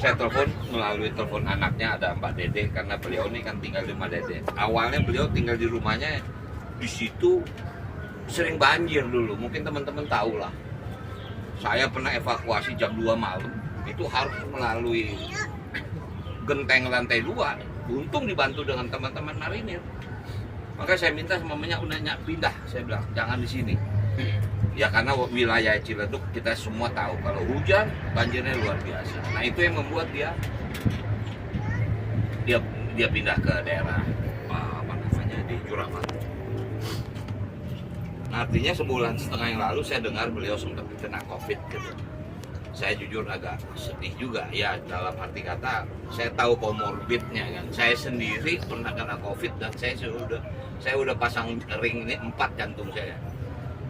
Saya telepon melalui telepon anaknya, ada Mbak Dede, karena beliau ini kan tinggal di rumah Dede. Awalnya beliau tinggal di rumahnya di situ sering banjir dulu, mungkin teman-teman tahu lah. Saya pernah evakuasi jam 2 malam, itu harus melalui genteng lantai 2. Untung dibantu dengan teman-teman marinir. Maka saya minta sama mamanya unanya pindah, saya bilang jangan di sini. Ya karena wilayah Ciledug kita semua tahu kalau hujan banjirnya luar biasa. Nah itu yang membuat dia pindah ke daerah apa namanya di Juragan. Nah, artinya sebulan setengah yang lalu saya dengar beliau sempat kena COVID gitu. Saya jujur agak sedih juga ya, dalam arti kata saya tahu komorbidnya kan. Saya sendiri pernah kena COVID dan saya udah pasang ring ini 4 jantung saya.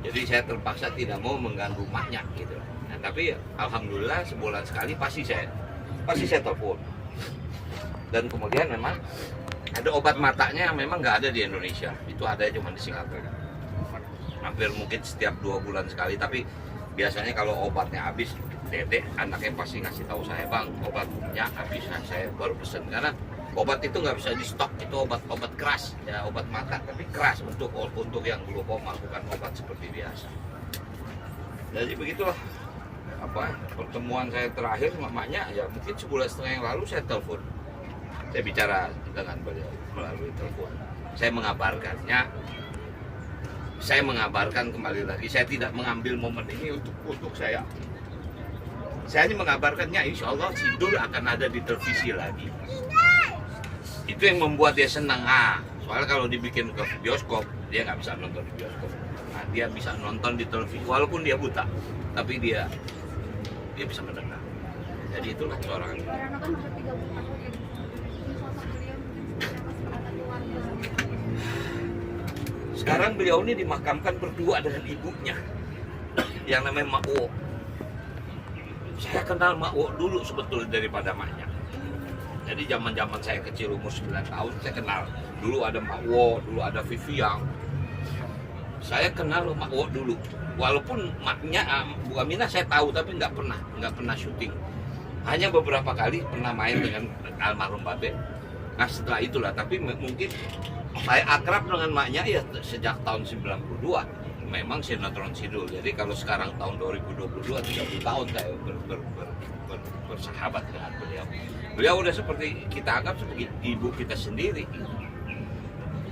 Jadi saya terpaksa tidak mau mengganggu maknya gitu. Nah, tapi alhamdulillah sebulan sekali pasti saya telepon. Dan kemudian memang ada obat matanya yang memang nggak ada di Indonesia. Itu ada cuma di Singapura. Hampir mungkin setiap 2 bulan sekali. Tapi biasanya kalau obatnya habis, Dedek anaknya pasti ngasih tahu saya, bang obatnya habis. Nah, saya baru pesen karena obat itu nggak bisa di stok, itu obat keras ya, obat mata tapi keras untuk yang glaukoma, bukan obat seperti biasa. Jadi begitulah apa pertemuan saya terakhir mamanya ya, mungkin sebulan setengah yang lalu saya telepon, saya bicara dengan beliau melalui telepon. Saya mengabarkan kembali lagi, saya tidak mengambil momen ini untuk saya hanya mengabarkannya insya Allah Sidul akan ada di televisi lagi. Itu yang membuat dia senang. Soalnya kalau dibikin ke bioskop dia nggak bisa nonton di bioskop. Nah, dia bisa nonton di televisi walaupun dia buta, tapi dia bisa mendengar. Jadi itulah seorang. Sekarang beliau ini dimakamkan berdua dengan ibunya yang namanya Mak Wo. Saya kenal Mak Wo dulu sebetulnya daripada maknya. Jadi zaman saya kecil umur 9 tahun saya kenal. Dulu ada Mak Wo, dulu ada Vivian. Saya kenal Mak Wo dulu. Walaupun maknya Bu Aminah saya tahu tapi nggak pernah syuting. Hanya beberapa kali pernah main dengan almarhum Babe. Nah setelah itulah, tapi mungkin saya akrab dengan maknya ya sejak tahun 92. Memang sinetron Sidul. Jadi kalau sekarang tahun 2022 30 tahun saya bersahabat dengan beliau. Beliau udah seperti kita anggap seperti ibu kita sendiri.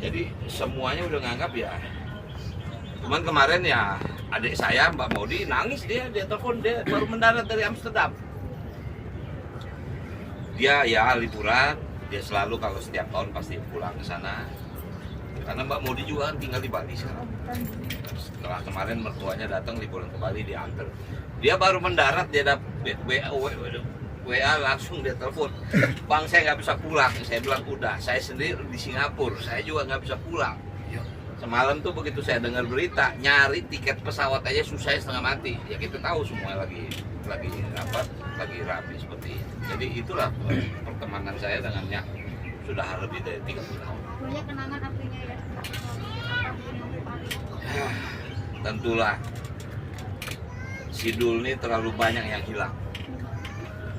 Jadi semuanya udah nganggap ya. Cuman kemarin ya adik saya Mbak Maudi nangis, dia telepon, dia baru mendarat dari Amsterdam. Dia ya liburan, dia selalu kalau setiap tahun pasti pulang ke sana. Karena Mbak Maudi juga kan tinggal di Bali sekarang. Setelah kemarin mertuanya datang liburan ke Bali, dia antar. Dia baru mendarat, dia dapat WA langsung dia telepon. Bang saya nggak bisa pulang. Saya bilang udah, saya sendiri di Singapura, saya juga nggak bisa pulang. Semalam tuh begitu saya dengar berita, nyari tiket pesawat aja susah setengah mati. Ya kita tahu semua lagi rapi seperti ini. Jadi itulah pertemanan saya dengannya sudah lebih dari 30 tahun. Punya kenangan artinya ya. Tentulah Sidul ini terlalu banyak yang hilang.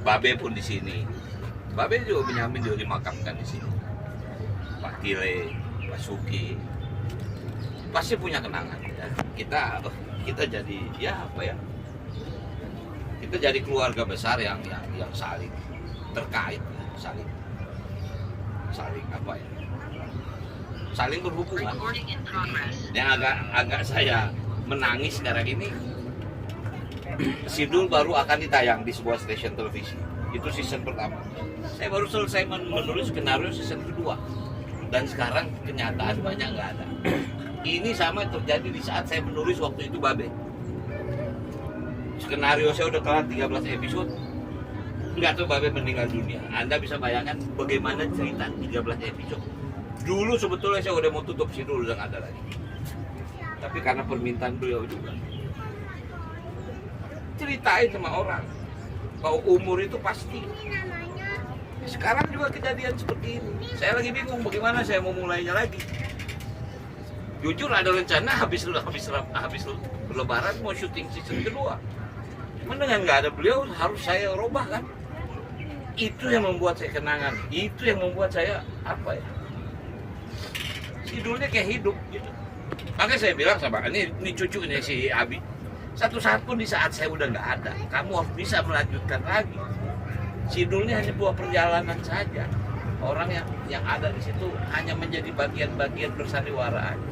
Babe pun di sini. Babe juga Benyamin juga dimakamkan di sini. Pak Tile, Pak Suki, pasti punya kenangan. Ya. Kita jadi ya apa ya? Kita jadi keluarga besar yang saling terkait, saling apa ya? Saling berhubungan. Yang agak saya menangis sekarang ini, Sidul baru akan ditayang di sebuah stasiun televisi. Itu season pertama. Saya baru selesai menulis skenario season kedua. Dan sekarang kenyataan banyak nggak ada. Ini sama terjadi di saat saya menulis waktu itu Babe. Skenario saya udah kelar 13 episode. Nggak tahu Babe meninggal dunia. Anda bisa bayangkan bagaimana cerita 13 episode. Dulu sebetulnya saya udah mau tutup Sidul, udah nggak ada lagi. Tapi karena permintaan beliau juga, ceritain sama orang bahwa umur itu pasti. Sekarang juga kejadian seperti ini. Saya lagi bingung bagaimana saya mau mulainya lagi. Jujur ada rencana habis Lebaran mau syuting season kedua. Cuman dengan nggak ada beliau harus saya robah kan. Itu yang membuat saya kenangan, itu yang membuat saya apa ya, Sidulnya kayak hidup gitu. Makanya saya bilang sama ini cucunya si Abi, satu saat pun di saat saya udah nggak ada, kamu harus bisa melanjutkan lagi. Sidulnya hanya buah perjalanan saja. Orang yang ada di situ hanya menjadi bagian-bagian bersandiwara aja.